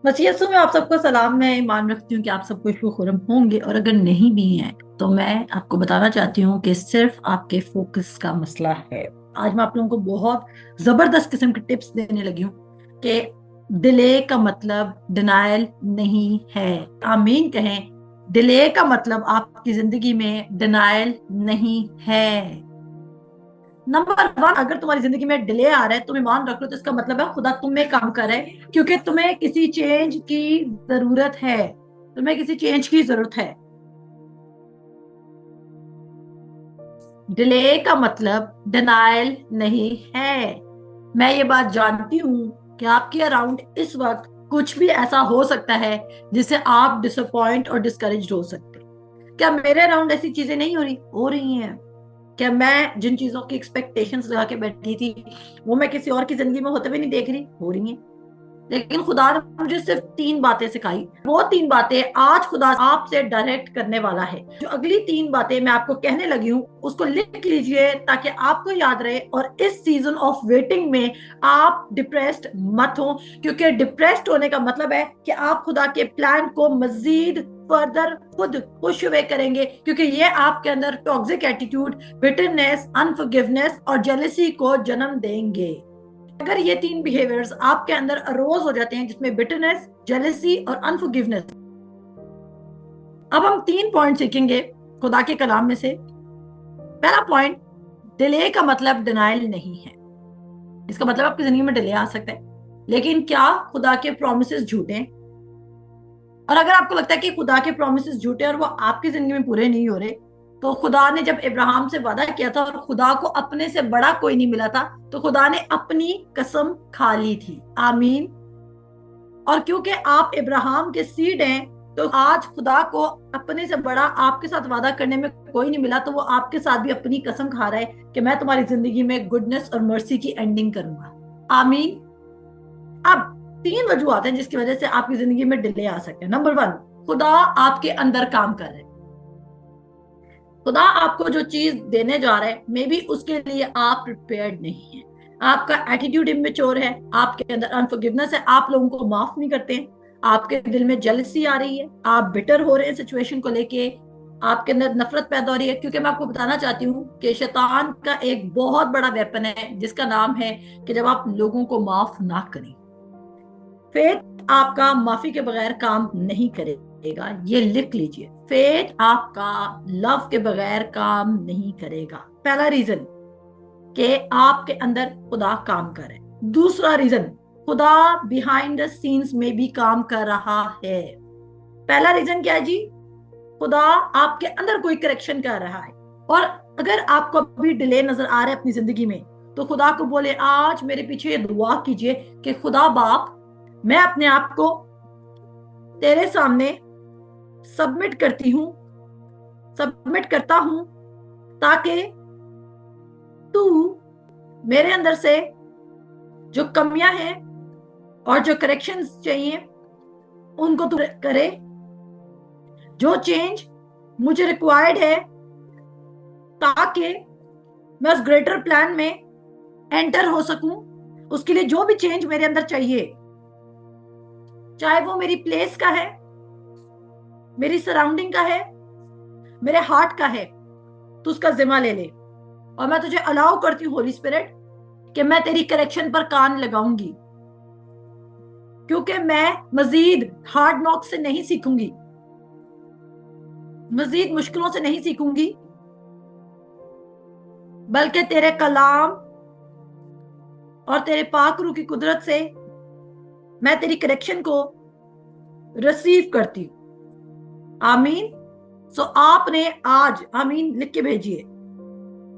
वसीयतों में आप सबको सलाम। मैं ईमान रखती हूँ कि आप सब खुश व खुरम होंगे, और अगर नहीं भी हैं तो मैं आपको बताना चाहती हूँ कि सिर्फ आपके फोकस का मसला है। आज मैं आप लोगों को बहुत जबरदस्त किस्म के टिप्स देने लगी हूँ कि डिले का मतलब डिनायल नहीं है। आमीन कहें। डिले का मतलब आपकी जिंदगी में डिनायल नहीं है। नंबर वन, अगर तुम्हारी जिंदगी में डिले आ रहा है, तुम ईमान रख लो, तो इसका मतलब है खुदा तुम में काम कर रहा है, क्योंकि तुम्हें किसी चेंज की जरूरत है। तुम्हें किसी चेंज की जरूरत है। डिले का मतलब डिनायल नहीं है। मैं ये बात जानती हूँ कि आपके अराउंड इस वक्त कुछ भी ऐसा हो सकता है जिससे आप डिसअपॉइंट और डिस्करेज हो सकते हैं। क्या मेरे अराउंड ऐसी चीजें नहीं हो रही हैं? क्या मैं जिन चीजों की एक्सपेक्टेशंस लगा के बैठी थी वो मैं किसी और की जिंदगी में होते हुए नहीं देख रही? हो रही हैं। लेकिन खुदा ने मुझे सिर्फ 3 बातें सिखाई। वो 3 बातें आज खुदा आपसे डायरेक्ट करने वाला है। जो अगली 3 बातें मैं आपको कहने लगी हूँ उसको लिख लीजिए ताकि आपको याद रहे, और इस सीजन ऑफ वेटिंग में आप डिप्रेस्ड मत हो, क्योंकि डिप्रेस्ड होने का मतलब है कि आप खुदा के प्लान को मजीद फर्दर खुद पुश अवे करेंगे, क्योंकि ये आपके अंदर टॉक्सिक एटीट्यूड, बिटरनेस, अनफॉरगिवनेस और जेलसी को जन्म देंगे। अगर ये 3 बिहेवियर्स आपके अंदर अरोज हो जाते हैं, जिसमें बिटरनेस, जेलसी और अनफॉरगिवनेस। अब हम 3 पॉइंट सीखेंगे खुदा के कलाम में से। पहला पॉइंट, डिले का मतलब डिनाइल नहीं है। इसका मतलब आपकी जिंदगी में डिले आ सकता है, लेकिन क्या खुदा के प्रोमिसेस झूठे हैं? और अगर आपको लगता है कि खुदा के प्रोमिसेस झूठे और वो आपकी जिंदगी में पूरे नहीं हो रहे, तो खुदा ने जब इब्राहिम से वादा किया था और खुदा को अपने से बड़ा कोई नहीं मिला था, तो खुदा ने अपनी कसम खा ली थी। आमीन। और क्योंकि आप इब्राहिम के सीड हैं, तो आज खुदा को अपने से बड़ा आपके साथ वादा करने में कोई नहीं मिला, तो वो आपके साथ भी अपनी कसम खा रहा है कि मैं तुम्हारी जिंदगी में गुडनेस और मर्सी की एंडिंग करूंगा। आमीन। अब 3 वजूहत हैं जिसकी वजह से आपकी जिंदगी में डिले आ सकते हैं। नंबर वन, खुदा आपके अंदर काम कर रहे हैं। खुदा आपको जो चीज देने जा रहा है, मे बी उसके लिए आप प्रिपेयर्ड नहीं है। आपका एटीट्यूड इमेच्योर है, आपके अंदर अनफॉरगिवनेस है, आप लोगों को माफ नहीं करते हैं, आपके दिल में जेलसी आ रही है, आप बिटर हो रहे हैं सिचुएशन को लेके, आपके अंदर नफरत पैदा हो रही है। क्योंकि मैं आपको बताना चाहती हूँ कि शैतान का एक बहुत बड़ा वेपन है जिसका नाम है कि जब आप लोगों को माफ ना करें, फेथ आपका माफी के बगैर काम नहीं करेगा। ये लिख लीजिए, फेथ आपका लव के बगैर काम नहीं करेगा। पहला रीजन कि आपके अंदर खुदा काम करे। दूसरा रीजन, खुदा बिहाइंड द सीन्स में भी काम कर रहा है। पहला रीजन क्या है जी? खुदा आपके अंदर कोई करेक्शन कर रहा है। और अगर आपको अभी डिले नजर आ रहा है अपनी जिंदगी में, तो खुदा को बोले, आज मेरे पीछे ये दुआ कीजिए कि खुदा बाप, मैं अपने आप को तेरे सामने सबमिट करती हूँ, सबमिट करता हूं, ताकि तू मेरे अंदर से जो कमियां हैं और जो करेक्शंस चाहिए उनको तू करे। जो चेंज मुझे रिक्वायर्ड है ताकि मैं उस ग्रेटर प्लान में एंटर हो सकूं, उसके लिए जो भी चेंज मेरे अंदर चाहिए, चाहे वो मेरी प्लेस का है, मेरी सराउंडिंग का है, मेरे हार्ट का है, तो उसका जिम्मा ले ले। और मैं तुझे अलाउ करती हूँ होली स्पिरिट कि मैं तेरी करेक्शन पर कान लगाऊंगी, क्योंकि मैं मजीद हार्ड नॉक से नहीं सीखूंगी, मजीद मुश्किलों से नहीं सीखूंगी, बल्कि तेरे कलाम और तेरे पाक रूह की कुदरत से मैं तेरी करेक्शन को रिसीव करती हूँ। आमीन। सो आपने आज आमीन लिख के भेजिए,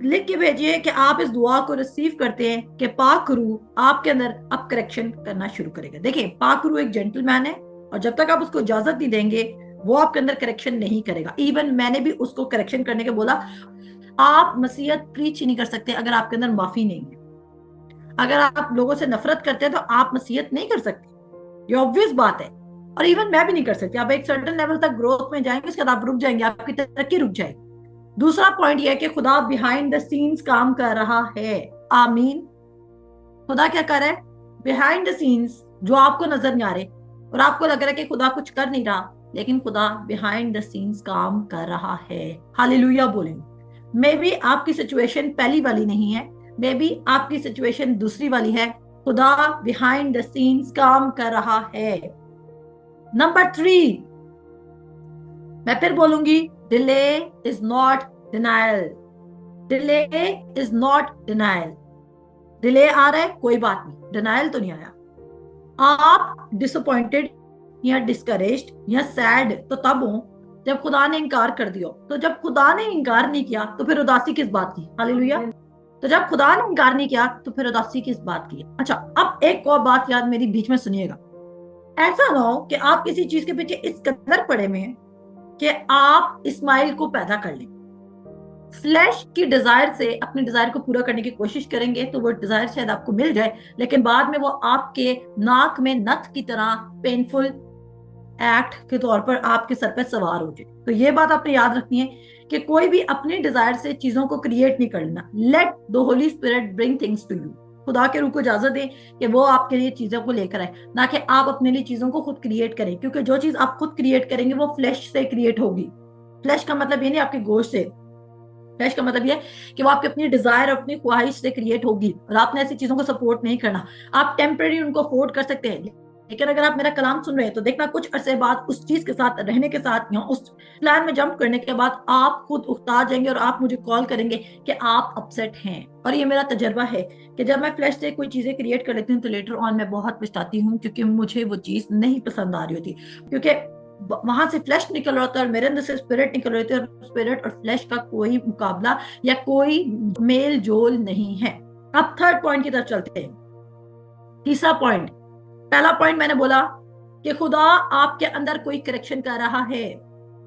लिख के भेजिए कि आप इस दुआ को रिसीव करते हैं कि पाक रूह आपके अंदर अब करेक्शन करना शुरू करेगा। देखिए, पाक रूह एक जेंटलमैन है, और जब तक आप उसको इजाजत नहीं देंगे वो आपके अंदर करेक्शन नहीं करेगा। इवन मैंने भी उसको करेक्शन करने के बोला, आप मसीहत प्रीच नहीं कर सकते अगर आपके अंदर माफी नहीं है। अगर आप लोगों से नफरत करते हैं तो आप मसीहत नहीं कर सकते, ये ऑब्वियस बात है। और इवन मैं भी नहीं कर सकती। आप एक सर्टेन लेवल तक ग्रोथ में जाएंगे, उसके बाद आप रुक जाएंगे, आपकी तरक्की रुक जाएगी। दूसरा पॉइंट यह है कि खुदा बिहाइंड द सीन्स काम कर रहा है। आमीन। खुदा क्या कर रहा है? बिहाइंड द सीन्स, जो आपको नजर नहीं आ रहे और आपको लग रहा है कि खुदा कुछ कर नहीं रहा, लेकिन खुदा बिहाइंड द सीन्स काम कर रहा है। हालेलुया बोलें। मे बी आपकी सिचुएशन पहली वाली नहीं है, मे बी आपकी सिचुएशन दूसरी वाली है। खुदा बिहाइंड द सीन्स काम कर रहा है। नंबर 3, मैं फिर बोलूंगी, delay is not denial. Delay is not denial. Delay आ रहा है कोई बात नहीं, डिनायल तो नहीं आया। आप डिसअपॉइंटेड या डिस्करेज्ड या सैड तो तब हो जब खुदा ने इनकार कर दिया। तो जब खुदा ने इनकार नहीं किया तो फिर उदासी किस बात की? हालेलुया। तो जब खुदा ने इनकार नहीं किया तो फिर उदासी किस बात की? अच्छा, अब एक और बात याद मेरी बीच में सुनिएगा। ऐसा ना हो कि आप किसी चीज के पीछे इस कदर पड़े में हैं कि आप इस्माइल को पैदा कर लें। फ्लैश की डिजायर से अपने डिजायर को पूरा करने की कोशिश करेंगे तो वो डिजायर शायद आपको मिल जाए, लेकिन बाद में वो आपके नाक में नथ की तरह पेनफुल एक्ट के तौर पर आपके सर पर सवार हो जाए। तो ये बात आपने याद रखनी है कि कोई भी अपने डिजायर से चीजों को क्रिएट नहीं करना। Let the holy spirit bring things to you. खुदा के रूह को इजाजत दें कि वो आपके लिए चीजों को लेकर आए, ना कि आप अपने लिए चीजों को खुद क्रिएट करें, क्योंकि जो चीज आप खुद क्रिएट करेंगे वो फ्लैश से क्रिएट होगी। फ्लैश का मतलब ये नहीं आपके गोश्त से, फ्लैश का मतलब ये कि वो आपकी अपनी डिजायर, अपनी ख्वाहिश से क्रिएट होगी, और आपने ऐसी चीजों को सपोर्ट नहीं करना। आप टेम्परेरी उनको अफोर्ड कर सकते हैं, लेकिन अगर आप मेरा कलाम सुन रहे हैं तो देखना कुछ अरसे बाद उस चीज के साथ रहने के साथ या उस प्लान में जंप करने के बाद आप खुद उकता जाएंगे और आप मुझे कॉल करेंगे कि आप अपसेट हैं। और ये मेरा तजर्बा है कि जब मैं फ्लैश से कोई चीजें क्रिएट कर लेती हूँ तो लेटर ऑन मैं बहुत पछताती हूँ, क्योंकि मुझे वो चीज नहीं पसंद आ रही होती, क्योंकि वहां से फ्लैश निकल रहा होता है और मेरे अंदर से स्पिरिट निकल रही होती है, और स्पिरिट और फ्लैश का कोई मुकाबला या कोई मेल जोल नहीं है। अब थर्ड पॉइंट की तरफ चलते हैं। तीसरा पॉइंट, पहला पॉइंट मैंने बोला कि खुदा आपके अंदर कोई करेक्शन कर रहा है।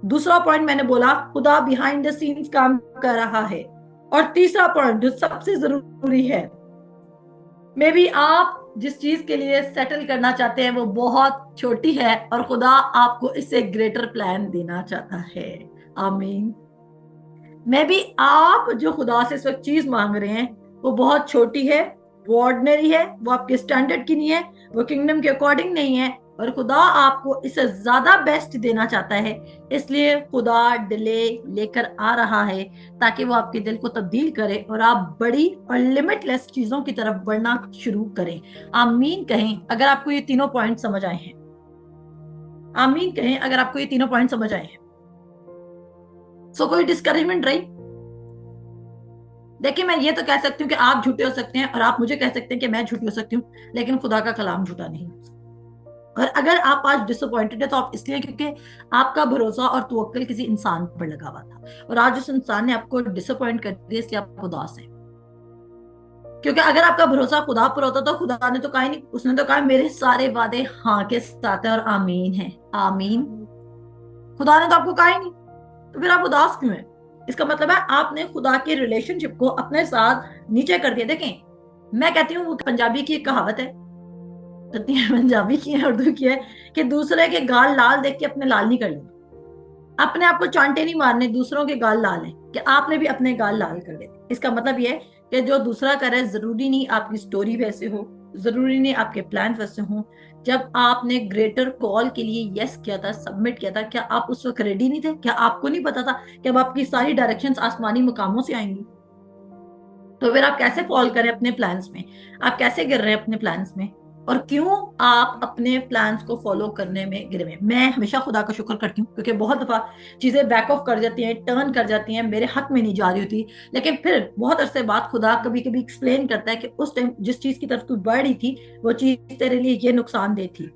दूसरा पॉइंट मैंने बोला खुदा बिहाइंड द सीन्स काम कर रहा है। और तीसरा पॉइंट जो सबसे जरूरी है, मे बी आप जिस चीज के लिए सेटल करना चाहते हैं वो बहुत छोटी है और खुदा आपको इससे ग्रेटर प्लान देना चाहता है। आमीन। मे बी आप जो खुदा से इस वक्त चीज मांग रहे हैं वो बहुत छोटी है, वो ऑर्डिनरी है, वो आपके स्टैंडर्ड की नहीं है, वो किंगडम के अकॉर्डिंग नहीं है, और खुदा आपको इससे ज्यादा बेस्ट देना चाहता है। इसलिए खुदा डिले लेकर आ रहा है ताकि वो आपके दिल को तब्दील करे और आप बड़ी और लिमिटलेस चीजों की तरफ बढ़ना शुरू करें। आमीन कहें अगर आपको ये तीनों पॉइंट समझ आए हैं। आमीन कहें अगर आपको ये तीनों पॉइंट समझ आए हैं। सो कोई डिस्करेजमेंट रही? देखिए, मैं ये तो कह सकती हूँ कि आप झूठे हो सकते हैं और आप मुझे कह सकते हैं कि मैं झूठी हो सकती हूँ, लेकिन खुदा का कलाम झूठा नहीं हो सकता। और अगर आप आज डिसअपॉइंटेड है तो आप इसलिए क्योंकि आपका भरोसा और तवक्कुल किसी इंसान पर लगा हुआ था, और आज उस इंसान ने आपको डिसअपॉइंट कर दिया, इसलिए आप उदास हैं। क्योंकि अगर आपका भरोसा खुदा पर होता तो खुदा ने तो कहा ही नहीं, उसने तो कहा मेरे सारे वादे हाँ के साथ है और आमीन है। आमीन। खुदा ने तो आपको कहा ही नहीं, तो फिर आप उदास क्यों हैं? इसका मतलब है आपने खुदा के रिलेशनशिप को अपने साथ नीचे कर दिया। देखें, मैं कहती हूँ, वो पंजाबी की एक कहावत है, पंजाबी की है, उर्दू की है, कि दूसरे के गाल लाल देख के अपने लाल नहीं कर लेना। अपने आप को चांटे नहीं मारने दूसरों के गाल लाल है कि आपने भी अपने गाल लाल कर देते। इसका मतलब यह है कि जो दूसरा करे, जरूरी नहीं आपकी स्टोरी वैसे हो, जरूरी नहीं आपके प्लान वैसे हो। जब आपने ग्रेटर कॉल के लिए यस किया था, सबमिट किया था, क्या आप उस वक्त रेडी नहीं थे? क्या आपको नहीं पता था कि अब आपकी सारी डायरेक्शंस आसमानी मुकामों से आएंगी? तो फिर आप कैसे फॉल करें अपने प्लान्स में? आप कैसे गिर रहे हैं अपने प्लान्स में? और क्यों आप अपने प्लान्स को फॉलो करने में गिरे हुए? मैं हमेशा खुदा का शुक्र करती हूँ, क्योंकि बहुत दफा चीजें बैक ऑफ कर जाती हैं, टर्न कर जाती हैं, मेरे हक में नहीं जा रही होती, लेकिन फिर बहुत अरसे बाद खुदा कभी कभी एक्सप्लेन करता है कि उस टाइम जिस चीज की तरफ तू बढ़ रही थी वो चीज तेरे लिए ये नुकसानदेह थी।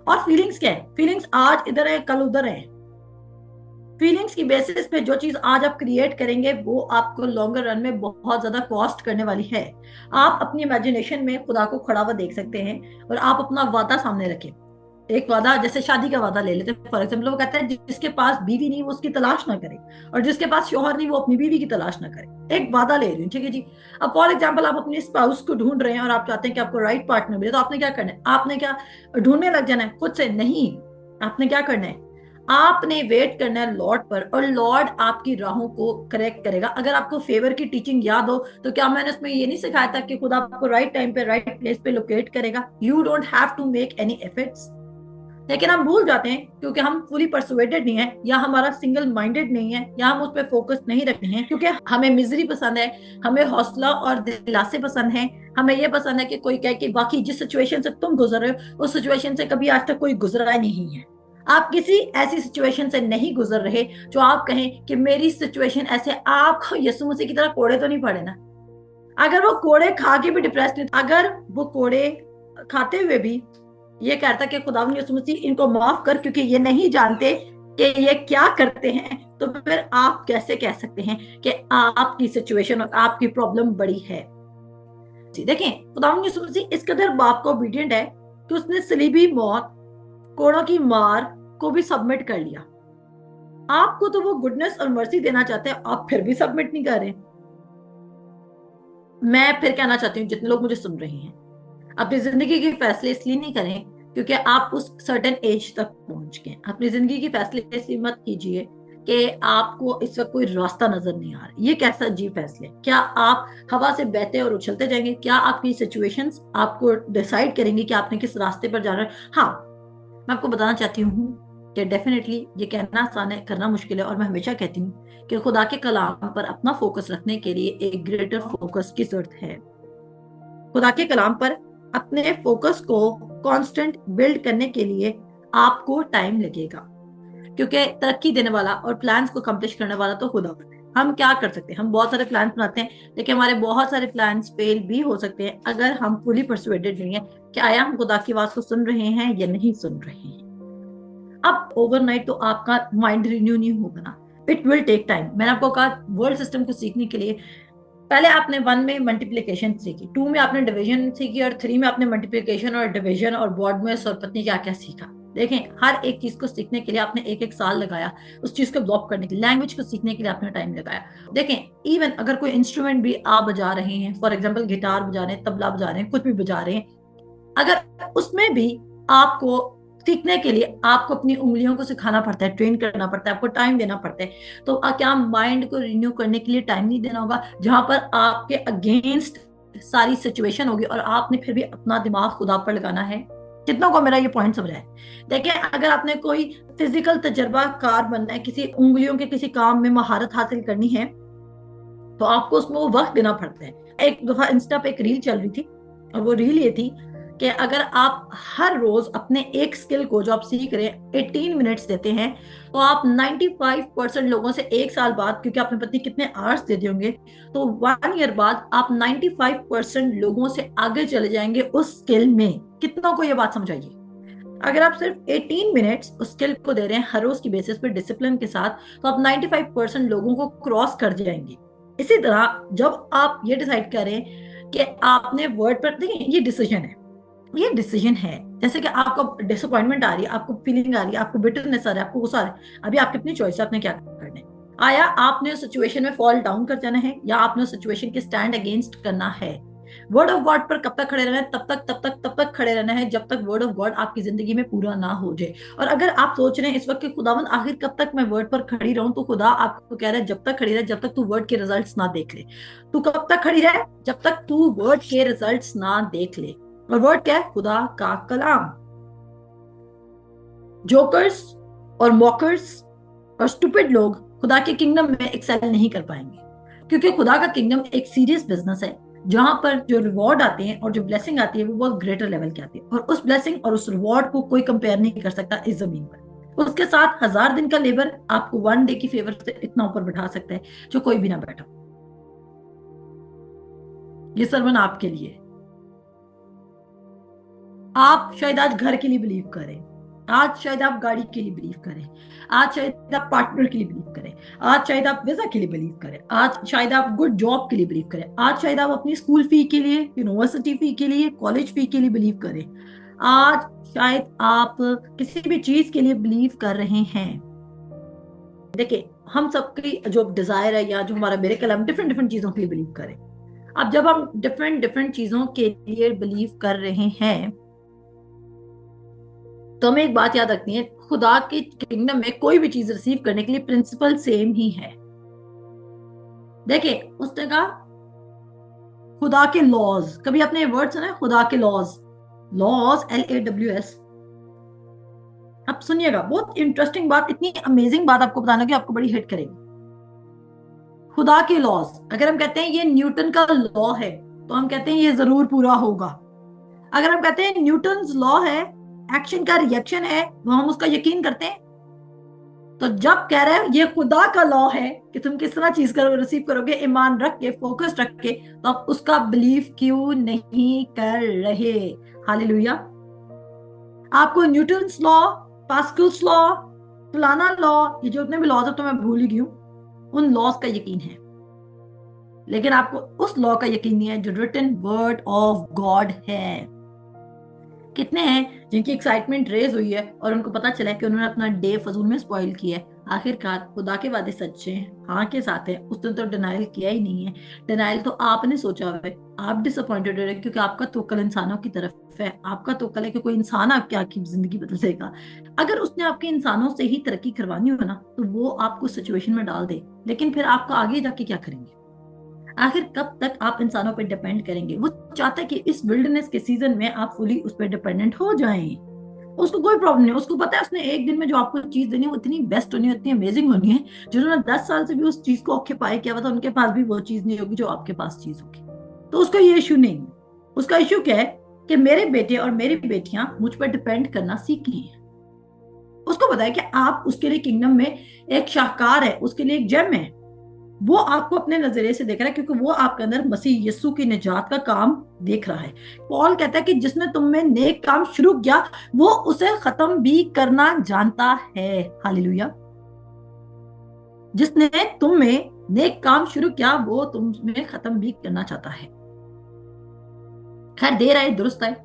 और फीलिंग्स क्या है? फीलिंग्स आज इधर है कल उधर है। फीलिंग्स की बेसिस पे जो चीज आज आप क्रिएट करेंगे वो आपको लॉन्गर रन में बहुत ज्यादा कॉस्ट करने वाली है। आप अपनी इमेजिनेशन में खुदा को खड़ा हुआ देख सकते हैं और आप अपना वादा सामने रखें। एक वादा, जैसे शादी का वादा ले लेते हैं फॉर एग्जाम्पल, वो कहता है जिसके पास बीवी नहीं वो उसकी तलाश ना करे, और जिसके पास शोहर नहीं वो अपनी बीवी की तलाश ना करे। एक वादा ले रही हूँ, ठीक है जी। अब फॉर एग्जाम्पल आप अपने स्पाउस को ढूंढ रहे हैं और आप चाहते हैं कि आपको राइट पार्टनर मिले, तो आपने क्या करना है? आपने क्या ढूंढने लग जाना है खुद से? नहीं, आपने क्या करना है? आपने वेट करना है लॉर्ड पर, और लॉर्ड आपकी राहों को करेक्ट करेगा। अगर आपको फेवर की टीचिंग याद हो तो क्या मैंने इसमें ये नहीं सिखाया था कि खुदा आपको राइट टाइम पे राइट प्लेस पे लोकेट करेगा? You don't have to make any efforts. लेकिन हम भूल जाते हैं क्योंकि हम फुली परसुएटेड नहीं है, या हमारा सिंगल माइंडेड नहीं है, या हम उस पर फोकस नहीं रखते हैं, क्योंकि हमें मिजरी पसंद है, हमें हौसला और दिलासे पसंद है। हमें ये पसंद है कि कोई कहे कि बाकी जिस सिचुएशन से तुम गुजर रहे हो उस सिचुएशन से कभी आज तक कोई गुजरा नहीं है। आप किसी ऐसी सिचुएशन से नहीं गुजर रहे जो आप कहें कि मेरी सिचुएशन ऐसे। आप यीशु मसीह की तरह कोड़े तो नहीं पड़े ना। अगर वो कोड़े खा के भी डिप्रेस नहीं, अगर वो कोड़े खाते हुए भी ये कहता कि खुदा यीशु मसीह इनको माफ कर क्योंकि ये नहीं जानते कि ये क्या करते हैं, तो फिर आप कैसे कह सकते हैं कि आपकी सिचुएशन और आपकी प्रॉब्लम बड़ी है। देखें, खुदा यीशु मसीह इस कदर बाप को ओबीडिएंट है कि उसने सलीबी मौत, कोड़ों की मार को भी सबमिट कर लिया। आपको तो वो गुडनेस और मर्सी देना चाहते हैं, आप फिर भी सबमिट नहीं कर रहे। मैं फिर कहना चाहती हूँ जितने लोग मुझे सुन रहे हैं, अपनी जिंदगी के फैसले इसलिए नहीं करें क्योंकि आप उस सर्टेन एज तक पहुंच गए। अपनी जिंदगी के फैसले इसलिए मत कीजिए कि आपको इस वक्त कोई रास्ता नजर नहीं आ रहा। ये कैसा अजीब फैसले। क्या आप हवा से बहते और उछलते जाएंगे? क्या आपकी सिचुएशंस आपको डिसाइड करेंगे कि आपने किस रास्ते पर जाना है? हाँ, मैं आपको बताना चाहती हूँ कि डेफिनेटली ये कहना आसान है, करना मुश्किल है। और मैं हमेशा कहती हूँ कि खुदा के कलाम पर अपना फोकस रखने के लिए एक ग्रेटर फोकस की जरूरत है। खुदा के कलाम पर अपने फोकस को कांस्टेंट बिल्ड करने के लिए आपको टाइम लगेगा, क्योंकि तरक्की देने वाला और प्लान्स को कंप्लीट करने वाला तो खुदा है। हम क्या कर सकते हैं? हम बहुत सारे प्लान्स बनाते हैं, लेकिन हमारे बहुत सारे प्लान्स फेल भी हो सकते हैं अगर हम फुली परसुएटेड नहीं है कि आया हम खुदा की आवाज को सुन रहे हैं या नहीं सुन रहे हैं। अब ओवरनाइट तो आपका माइंड रिन्यू नहीं होगा ना, इट विल टेक टाइम। मैंने आपको कहा वर्ल्ड सिस्टम को सीखने के लिए पहले आपने 1 में मल्टीप्लिकेशन सीखी, 2 में आपने डिवीजन सीखी, और 3 में आपने मल्टीप्लिकेशन और डिवीजन और बॉडमेस और पत्नी क्या क्या सीखा। देखें, हर एक चीज को सीखने के लिए आपने 1-1 साल लगाया, उस चीज को ब्लॉक करने के लिए, लैंग्वेज को सीखने के लिए आपने टाइम लगाया। देखें, इवन अगर कोई इंस्ट्रूमेंट भी आप बजा रहे हैं, फॉर एग्जाम्पल गिटार बजा रहे हैं, तबला बजा रहे हैं, कुछ भी बजा रहे हैं, अगर उसमें भी आपको सीखने के लिए आपको अपनी उंगलियों को सिखाना पड़ता है, ट्रेन करना पड़ता है, आपको टाइम देना पड़ता है, तो क्या माइंड को रिन्यू करने के लिए टाइम नहीं देना होगा जहां पर आपके अगेंस्ट सारी सिचुएशन होगी और आपने फिर भी अपना दिमाग खुदा पर लगाना है? कितनों को मेरा ये पॉइंट समझ रहा है? देखिए, अगर आपने कोई फिजिकल तजर्बा कार बनना है, किसी उंगलियों के किसी काम में महारत हासिल करनी है, तो आपको उसमें वो वक्त देना पड़ता है। एक दफा इंस्टा पे एक रील चल रही थी, और वो रील ये थी कि अगर आप हर रोज अपने एक स्किल को जो आप सीख रहे हैं 18 मिनट्स देते हैं, तो आप 95% लोगों से 1 साल बाद, क्योंकि आपने पता नहीं कितने आवर्स दे दिए होंगे, तो 1 ईयर बाद आप 95% लोगों से आगे चले जाएंगे उस स्किल में। कितनों को ये बात समझ आइए? अगर आप सिर्फ 18 मिनट्स उस स्किल को दे रहे हैं हर रोज की बेसिस पर डिसिप्लिन के साथ, तो आप 95% लोगों को क्रॉस कर जाएंगे। इसी तरह जब आप ये डिसाइड करें कि आपने वर्ड पर, देखिए ये डिसीजन है, ये डिसीजन है। जैसे कि आपको डिसअपॉइंटमेंट आ रही है, आपको फीलिंग आ रही है, आपको बिटरनेस आ रहा है, आपको गुस्सा आ रहा है, अभी आपकी अपनी चॉइस है, आपने क्या करना है। आया आपने उस सिचुएशन में फॉल डाउन कर जाना है, या आपने उस सिचुएशन के स्टैंड अगेंस्ट करना है। वर्ड ऑफ गॉड पर कब तक खड़े रहना है? तब तक खड़े रहना है जब तक वर्ड ऑफ गॉड आपकी जिंदगी में पूरा ना हो जाए। और अगर आप सोच रहे हैं इस वक्त कि खुदावंद आखिर कब तक मैं वर्ड पर खड़ी रहूं, तो खुदा आपको कह रहा है जब तक खड़ी रहे, जब तक तू वर्ड के रिजल्ट्स ना देख ले। तू कब तक खड़ी रहे? जब तक तू वर्ड के रिजल्ट्स ना देख ले। और वर्ड क्या है? खुदा का कलाम। जोकर्स और मॉकर्स और स्टूपिड लोग खुदा के किंगडम में एक्सेल नहीं कर पाएंगे, क्योंकि खुदा का किंगडम एक सीरियस बिजनेस है जहां पर जो रिवॉर्ड आते हैं और जो ब्लेसिंग आती है वो बहुत ग्रेटर लेवल की आती है, और उस ब्लेसिंग और उस रिवॉर्ड को कोई कंपेयर नहीं कर सकता इस जमीन पर। उसके साथ 1000 दिन का लेबर आपको 1 डे की फेवर से इतना ऊपर बैठा सकता है जो कोई भी ना बैठा। ये सरमन आपके लिए। आप शायद आज घर के लिए बिलीव करें, आज शायद आप गाड़ी के लिए बिलीव करें, आज शायद आप पार्टनर के लिए बिलीव करें, आज शायद आप वीजा के लिए बिलीव करें, आज शायद आप गुड जॉब के लिए बिलीव करें, आज शायद आप अपनी स्कूल फी के लिए, यूनिवर्सिटी फी के लिए, कॉलेज फी के लिए बिलीव करें, आज शायद आप किसी भी चीज के लिए बिलीव कर रहे हैं। देखिए, हम सबकी जो डिजायर है या जो हमारा मेरेकल, हम डिफरेंट डिफरेंट चीजों के लिए बिलीव करें। अब जब हम डिफरेंट डिफरेंट चीजों के लिए बिलीव कर रहे हैं, तो हमें एक बात याद रखनी है, खुदा के किंगडम में कोई भी चीज रिसीव करने के लिए प्रिंसिपल सेम ही है। देखिए, उसने कहा खुदा के लॉज, कभी आपने वर्ड सुना है? खुदा के लॉज, लॉज LAWS। अब सुनिएगा, बहुत इंटरेस्टिंग बात, इतनी अमेजिंग बात आपको बताना कि आपको बड़ी हिट करेगी। खुदा के लॉज, अगर हम कहते हैं ये न्यूटन का लॉ है, तो हम कहते हैं ये जरूर पूरा होगा। अगर हम कहते हैं न्यूटन लॉ है, एक्शन का रिएक्शन है, तो हम उसका यकीन करते हैं। तो जब कह रहे हैं ये खुदा का लॉ है कि तुम किस तरह चीज करो रिसीव करोगे, ईमान रख के, फोकस रख के, तो आप उसका बिलीव क्यों नहीं कर रहे? हालेलुया। आपको न्यूटन्स लॉ, पास्कल्स लॉ, फलाना लॉ, ये जो उतने भी लॉज है तो मैं भूल ही गई हूं, उन लॉज का यकीन है, लेकिन आपको उस लॉ का यकीन नहीं है जो रिटन वर्ड ऑफ गॉड है। कितने हैं जिनकी एक्साइटमेंट रेज हुई है और उनको पता चला है कि उन्होंने अपना डे फजूल में स्पॉइल किया है। आखिरकार खुदा के वादे सच्चे हैं, हाँ के साथ है, उसने तो डिनाइल किया ही नहीं है। डिनाइल तो आपने सोचा हुआ है, आप डिसअपॉइंटेड हो रहे हैं क्योंकि आपका तवक्कल इंसानों की तरफ है। आपका तवक्कल है कि कोई इंसान आपकी आपकी जिंदगी बदल देगा। अगर उसने आपके इंसानों से ही तरक्की करवानी हो ना, तो वो आपको सिचुएशन में डाल दे, लेकिन फिर आपका आगे जाके क्या करेंगे? आखिर कब तक आप इंसानों पर डिपेंड करेंगे? वो चाहता है कि इस विल्डरनेस के सीजन में आप फुली उस पर डिपेंडेंट हो जाएं। उसको कोई प्रॉब्लम नहीं, उसको पता है उसने एक दिन में जो आपको चीज देनी है वो इतनी बेस्ट होनी है, इतनी अमेजिंग होनी है, जिन्होंने 10 साल से भी उस चीज को ऑक्यूपाई किया हुआ था उनके पास भी वो चीज नहीं होगी जो आपके पास चीज होगी। तो उसका ये इशू नहीं है। उसका इशू क्या है कि मेरे बेटे और मेरी बेटियां मुझ पर डिपेंड करना सीख ली हैं। उसको पता है कि आप उसके लिए किंगडम में एक शाहकार है, उसके लिए एक जेम है। वो आपको अपने नजरिए से देख रहा है क्योंकि वो आपके अंदर मसीह यीशु की निजात का काम देख रहा है। पॉल कहता है कि जिसने तुम में नेक काम शुरू किया वो उसे खत्म भी करना जानता है। हालेलुया। जिसने तुम में नेक काम शुरू किया वो तुम में खत्म भी करना चाहता है। खैर देर आए दुरुस्त आए,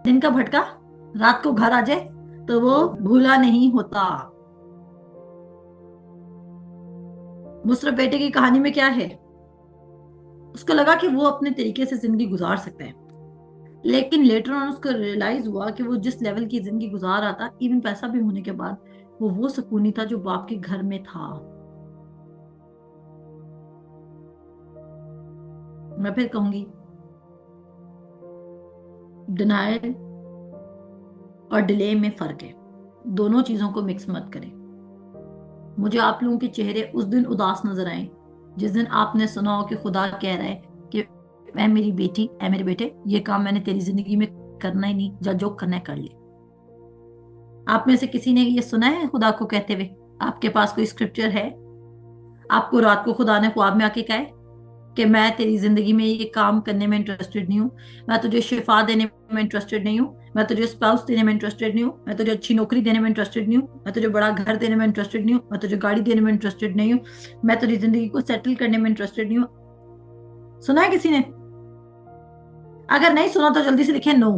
दिन का भटका रात को घर आ जाए तो वो भूला नहीं होता। मुसरफ बेटे की कहानी में क्या है? उसको लगा कि वो अपने तरीके से जिंदगी गुजार सकता है, लेकिन लेटर ऑन उसको रियलाइज हुआ कि वो जिस लेवल की जिंदगी गुजार रहा था, इवन पैसा भी होने के बाद, वो सुकून नहीं था जो बाप के घर में था। मैं फिर कहूंगी, डिनायल और डिले में फर्क है। दोनों चीजों को मिक्स मत करें। मुझे आप लोगों के चेहरे उस दिन उदास नजर आए जिस दिन आपने सुना हो कि खुदा कह रहा है कि मैं मेरी बेटी, ऐ मेरे बेटे, ये काम मैंने तेरी जिंदगी में करना ही नहीं, जा जो करना है कर ले। आप में से किसी ने ये सुना है खुदा को कहते हुए? आपके पास कोई स्क्रिप्चर है? आपको रात को खुदा ने ख्वाब में आके कहा है कि मैं तेरी जिंदगी में ये काम करने में इंटरेस्टेड नहीं हूँ, मैं तुझे शिफा देने में इंटरेस्टेड नहीं हूँ, मैं तुझे स्पाउस देने में इंटरेस्टेड नहीं हूँ, मैं तुझे अच्छी नौकरी देने में इंटरेस्टेड नहीं हूँ, मैं तुझे बड़ा घर देने में इंटरेस्टेड नहीं हूँ, मैं तुझे गाड़ी देने में इंटरेस्टेड नहीं हूँ, मैं तुझी जिंदगी को सेटल करने में इंटरेस्टेड नहीं हूँ? सुना है किसी ने? अगर नहीं सुना तो जल्दी से लिखे नो।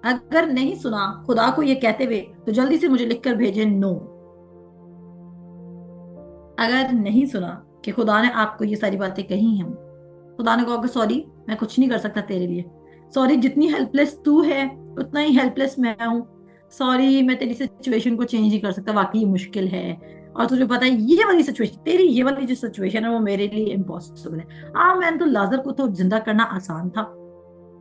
अगर नहीं सुना खुदा को ये कहते हुए तो जल्दी से मुझे लिखकर भेजे नो। अगर नहीं सुना कि खुदा ने आपको ये सारी बातें कही हैं, खुदा ने कहा सॉरी मैं कुछ नहीं कर सकता तेरे लिए, सॉरी जितनी हेल्पलेस तू है उतना ही हेल्पलेस मैं हूँ, सॉरी मैं तेरी सिचुएशन को चेंज नहीं कर सकता, वाकई ये मुश्किल है, और तुझे पता है ये वाली सिचुएशन, तेरी ये वाली जो सिचुएशन है वो मेरे लिए इम्पॉसिबल है। हाँ, मैंने तो लाजर को तो जिंदा करना आसान था,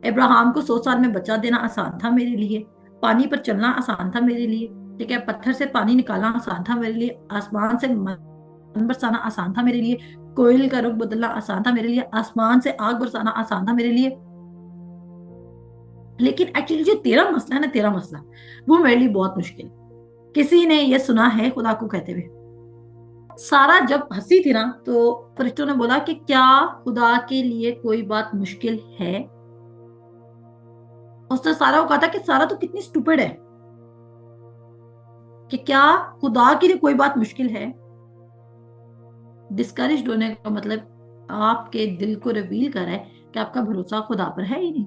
अब्राहम को 100 साल में बचा देना आसान था मेरे लिए, पानी पर चलना आसान था मेरे लिए, ठीक है, पत्थर से पानी निकालना आसान था मेरे लिए, आसमान से मन बरसाना आसान था मेरे लिए, कोयल का रुख बदलना आसान था मेरे लिए, आसमान से आग बरसाना आसान था मेरे लिए। लेकिन एक्चुअली जो तेरा मसला है ना, तेरा मसला वो मेरे लिए बहुत मुश्किल। किसी ने ये सुना है खुदा को कहते हुए? सारा जब हंसी थी ना तो फरिश्तों ने बोला कि क्या खुदा के लिए कोई बात मुश्किल है? उसने सारा को कहा था कि सारा तो कितनी स्टूपिड है, कि क्या खुदा के लिए कोई बात मुश्किल है? डिस्करेज होने का मतलब आपके दिल को रिवील कर रहा है कि आपका भरोसा खुदा पर है ही नहीं।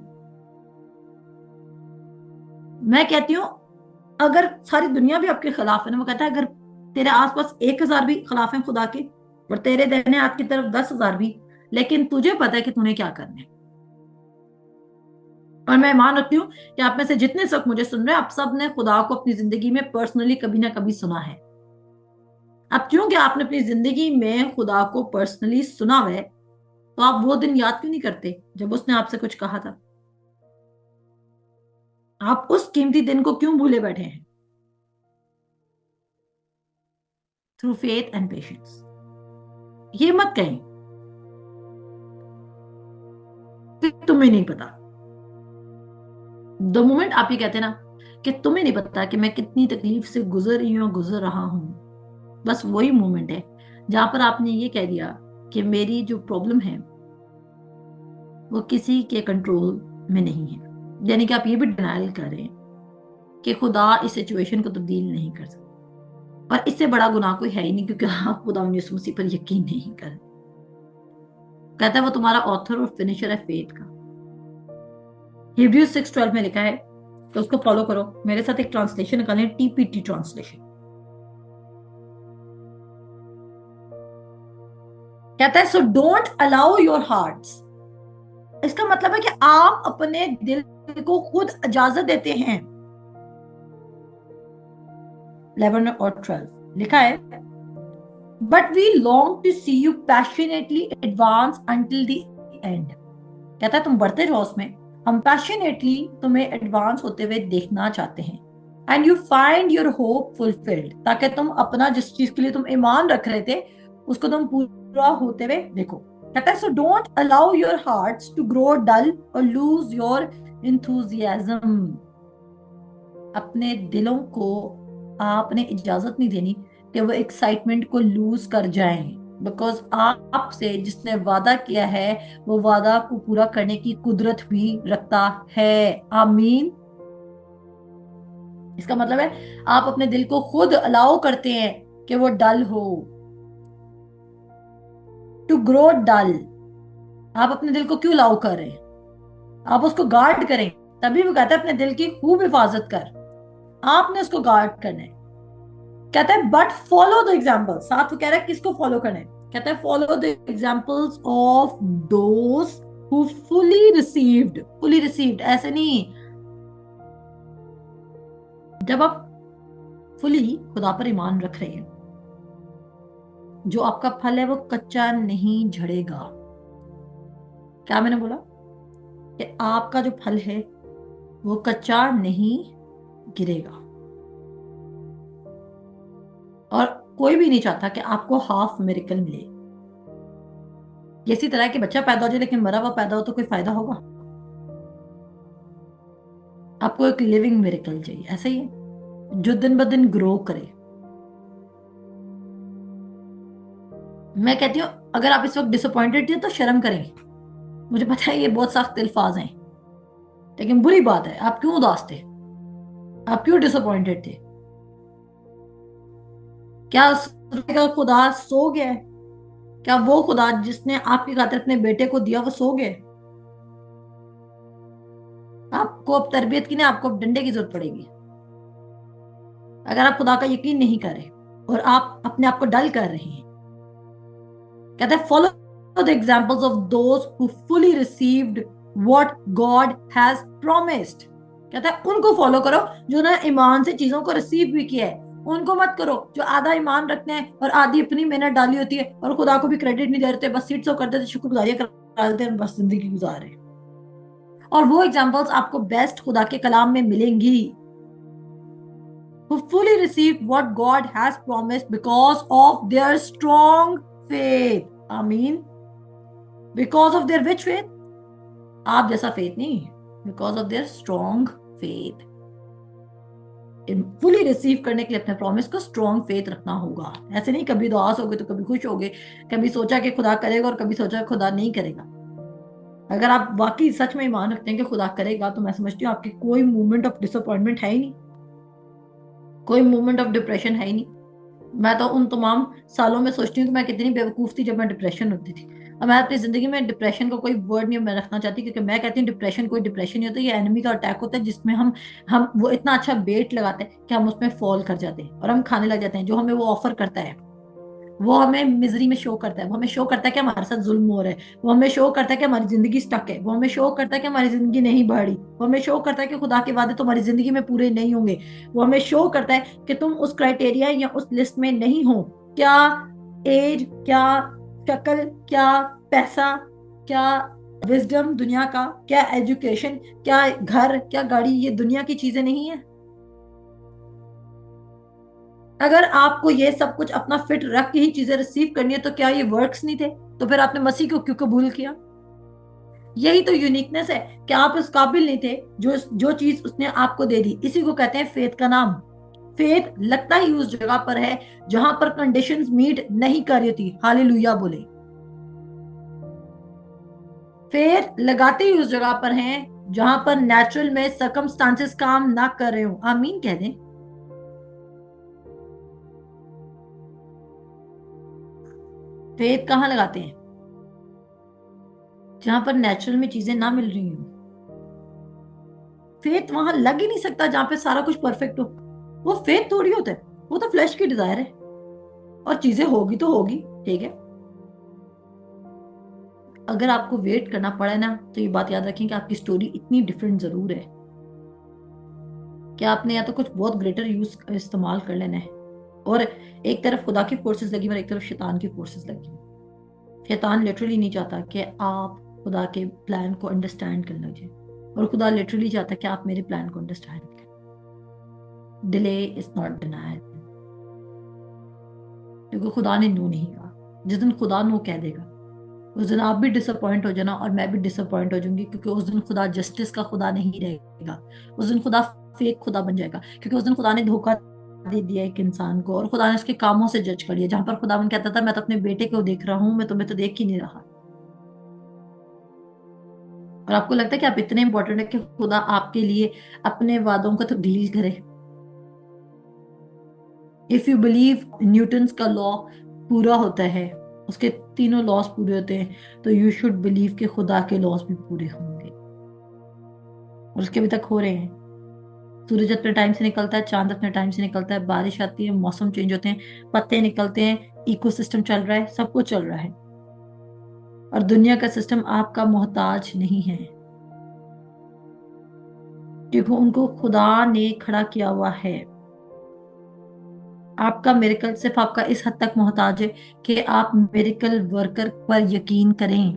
मैं कहती हूँ अगर सारी दुनिया भी आपके खिलाफ है ना, वो कहता है अगर तेरे आसपास 1,000 भी खिलाफ हैं खुदा के और तेरे दाहिने हाथ की तरफ 10,000 भी, लेकिन तुझे पता है कि तूने क्या करना है। और मैं मान रखती हूँ कि आप में से जितने सब मुझे सुन रहे हैं, आप सब ने खुदा को अपनी जिंदगी में पर्सनली कभी ना कभी सुना है। अब क्योंकि आपने अपनी जिंदगी में खुदा को पर्सनली सुना हुआ है, तो आप वो दिन याद क्यों नहीं करते जब उसने आपसे कुछ कहा था? आप उस कीमती दिन को क्यों भूले बैठे हैं? Through faith and patience. ये मत कहें कि तुम्हें नहीं पता। द मोमेंट आप ये कहते हैं ना कि तुम्हें नहीं पता कि मैं कितनी तकलीफ से गुजर रही हूं, गुजर रहा हूं, बस वही मोमेंट है जहां पर आपने ये कह दिया कि मेरी जो प्रॉब्लम है वो किसी के कंट्रोल में नहीं है। यानी कि आप ये भी डिनाइल कर रहे हैं कि खुदा इस सिचुएशन को तब्दील नहीं कर सकता। और इससे बड़ा गुनाह कोई है ही नहीं, क्योंकि आप खुदा यीशु मसीह पर यकीन नहीं कर। कहता है वो तुम्हारा ऑथर और फिनिशर है फेथ का। हिब्रूज 6:12 में लिखा है, तो उसको फॉलो करो। मेरे साथ एक ट्रांसलेशन निकालें, टीपीटी ट्रांसलेशन। कहता है so don't allow your hearts. इसका मतलब है कि आप अपने दिल को खुद इजाजत देते हैं। 11 और 12 लिखा है, but we long to see you passionately advance until the end. कहता है तुम बढ़ते रहो उसमें, हम पैशनेटली तुम्हें एडवांस होते हुए देखना चाहते हैं। And you find your hope fulfilled, ताकि तुम अपना जिस चीज के लिए तुम ईमान रख रहे थे उसको तुम पूरा होते हुए देखो। कहता है so don't allow your hearts to grow dull और लूज योर इंथुजियाज्म। अपने दिलों को आपने इजाजत नहीं देनी कि वो एक्साइटमेंट को लूज कर जाएं, बिकॉज आपसे जिसने वादा किया है वो वादा को पूरा करने की कुदरत भी रखता है। आमीन। इसका मतलब है आप अपने दिल को खुद अलाउ करते हैं कि वो डल हो, टू ग्रो डल। आप अपने दिल को क्यों अलाउ कर रहे हैं? आप उसको गार्ड करें। तभी वो कहता है अपने दिल की खूब हिफाजत कर। आपने उसको गार्ड करना है। कहता है बट फॉलो द एग्जाम्पल। साथ वो कह रहा है किसको फॉलो करना है? कहता है follow the examples of those who fully received. Fully received ऐसे नहीं, जब आप फुली खुदा पर ईमान रख रहे हैं, जो आपका फल है वो कच्चा नहीं झड़ेगा। क्या मैंने बोला? कि आपका जो फल है वो कच्चा नहीं गिरेगा। और कोई भी नहीं चाहता कि आपको हाफ मिरेकल मिले। इसी तरह कि बच्चा पैदा हो जाए लेकिन मरा हुआ पैदा हो तो कोई फायदा होगा? आपको एक लिविंग मिरेकल चाहिए, ऐसा ही है जो दिन ब दिन ग्रो करे। मैं कहती हूँ अगर आप इस वक्त डिसअपॉइंटेड थे तो शर्म करें। मुझे पता है ये बहुत सख्त अल्फाज हैं, लेकिन बुरी बात है। आप क्यों उदास थे? आप क्यों डिसअपॉइंटेड थे? क्या का खुदा सो गया है? क्या वो खुदा जिसने आपकी खातिर अपने बेटे को दिया वो सो गए? आपको अब तरबियत की नहीं, आपको अब डंडे की जरूरत पड़ेगी अगर आप खुदा का यकीन नहीं कर रहे और आप अपने आप को डल कर रहे हैं। कहता है follow the examples of those who fully received what God has promised. कहता है उनको फॉलो करो जो ना ईमान से चीजों को रिसीव भी किया है। उनको मत करो जो आधा ईमान रखते हैं और आधी अपनी मेहनत डाली होती है और खुदा को भी क्रेडिट नहीं देते, बस सीट सो करते थे, शुक्रगुजारियां करा देते हैं, बस जिंदगी गुजार रहे। और वो एग्जांपल्स आपको बेस्ट खुदा के कलाम में मिलेंगी। Who fully received what God has promised because of their strong faith. Amen. Because of their which faith? आप जैसा faith नहीं, because of their strong faith. Fully receive करने के लिए अपने प्रॉमिस को स्ट्रॉन्ग फेथ रखना होगा। ऐसे नहीं कभी उदास हो गए तो कभी खुश हो गए, कभी सोचा कि खुदा करेगा और कभी सोचा खुदा नहीं करेगा। अगर आप वाकई सच में ईमान रखते हैं कि खुदा करेगा तो मैं समझती हूँ आपकी कोई मोमेंट ऑफ डिसअपॉइंटमेंट है ही नहीं, कोई मोमेंट ऑफ डिप्रेशन है ही नहीं। मैं तो उन तमाम सालों में सोचती हूँ कि मैं कितनी बेवकूफ थी जब मैं डिप्रेशन होती थी। और मैं अपनी जिंदगी में डिप्रेशन को कोई वर्ड नहीं मैं रखना चाहती, क्योंकि मैं कहती हूँ डिप्रेशन कोई डिप्रेशन नहीं होता, ये एनिमी का अटैक होता है जिसमें हम वो इतना अच्छा बेट लगाते हैं कि हम उसमें फॉल कर जाते हैं और हम खाने लग जाते हैं जो हमें वो ऑफर करता है। वो हमें मिजरी में शो करता है, वो हमें शो करता है कि हमारे साथ जुल्म हो रहा है, वो हमें शो करता है कि हमारी जिंदगी स्टक है, वो हमें शो करता है कि हमारी जिंदगी नहीं बढ़ी, वो हमें शो करता है कि खुदा के वादे तुम्हारी जिंदगी में पूरे नहीं होंगे, वो हमें शो करता है कि तुम उस क्राइटेरिया या उस लिस्ट में नहीं हो। क्या एज, क्या शक्ल, क्या पैसा, क्या विजडम दुनिया का, क्या एजुकेशन, क्या घर, क्या गाड़ी, ये दुनिया की चीजें नहीं है। अगर आपको ये सब कुछ अपना फिट रख के ही चीजें रिसीव करनी है तो क्या ये वर्क्स नहीं थे? तो फिर आपने मसीह को क्यों कबूल किया? यही तो यूनिकनेस है कि आप इस काबिल नहीं थे जो जो चीज उसने आपको दे दी। इसी को कहते हैं फेथ का नाम। फेथ लगता ही उस जगह पर है जहां पर कंडीशंस मीट नहीं कर रही होती। हालेलुया बोले। फेथ लगाते ही उस जगह पर हैं जहां पर नेचुरल में सर्कमस्टांसेस काम ना कर रहे हो। आमीन कह दें। फेथ कहाँ लगाते हैं? जहां पर नेचुरल में चीजें ना मिल रही हो। फेथ वहां लग ही नहीं सकता जहां पे सारा कुछ परफेक्ट हो। वो फेथ थोड़ी होता है, वो तो फ्लैश की डिजायर है। और चीजें होगी तो होगी, ठीक है। अगर आपको वेट करना पड़ा ना तो ये बात याद रखें कि आपकी स्टोरी इतनी डिफरेंट जरूर है कि आपने या तो कुछ बहुत ग्रेटर यूज इस्तेमाल कर लेना है। और एक तरफ खुदा की फोर्सेस लगी और एक तरफ शैतान की फोर्सेस लगी। शैतान लिटरली नहीं चाहता कि आप खुदा के प्लान को अंडरस्टैंड करने लगे, और खुदा लिटरली चाहता है कि आप मेरे प्लान को अंडरस्टैंड करें। Delay is not denial. क्योंकि खुदा ने नो नहीं कहा। जिस दिन खुदा नो कह देगा उस दिन आप भी डिसअपॉइंट हो जाना और मैं भी डिसअपॉइंट हो जाऊंगी, क्योंकि उस दिन खुदा जस्टिस का खुदा नहीं रहेगा। उस दिन खुदा फेक खुदा बन जाएगा, क्योंकि उस दिन खुदा ने धोखा दे दिया एक इंसान को और खुदा ने उसके कामों से जज कर लिया। जहां पर खुदा कहता था मैं तो अपने बेटे को देख रहा हूं, मैं तुम्हें तो देख ही नहीं रहा। और आपको लगता है कि आप इतने इंपॉर्टेंट है कि खुदा आपके लिए अपने वादों को तो डिलीट करे? इफ यू बिलीव न्यूटन्स का लॉ पूरा होता है, उसके तीनों लॉस पूरे होते हैं, तो यू शुड बिलीव कि खुदा के लॉस भी पूरे होंगे। और उसके अभी तक हो रहे हैं। सूरज अपने टाइम से निकलता है, चांद अपने टाइम से निकलता है, बारिश आती है, मौसम चेंज होते हैं, पत्ते निकलते हैं, इकोसिस्टम चल रहा है, सब कुछ चल रहा है। और दुनिया का सिस्टम आपका मोहताज नहीं है, क्योंकि उनको खुदा ने खड़ा किया हुआ है। आपका मिरेकल सिर्फ आपका इस हद तक मोहताज है कि आप मिरेकल वर्कर पर यकीन करें।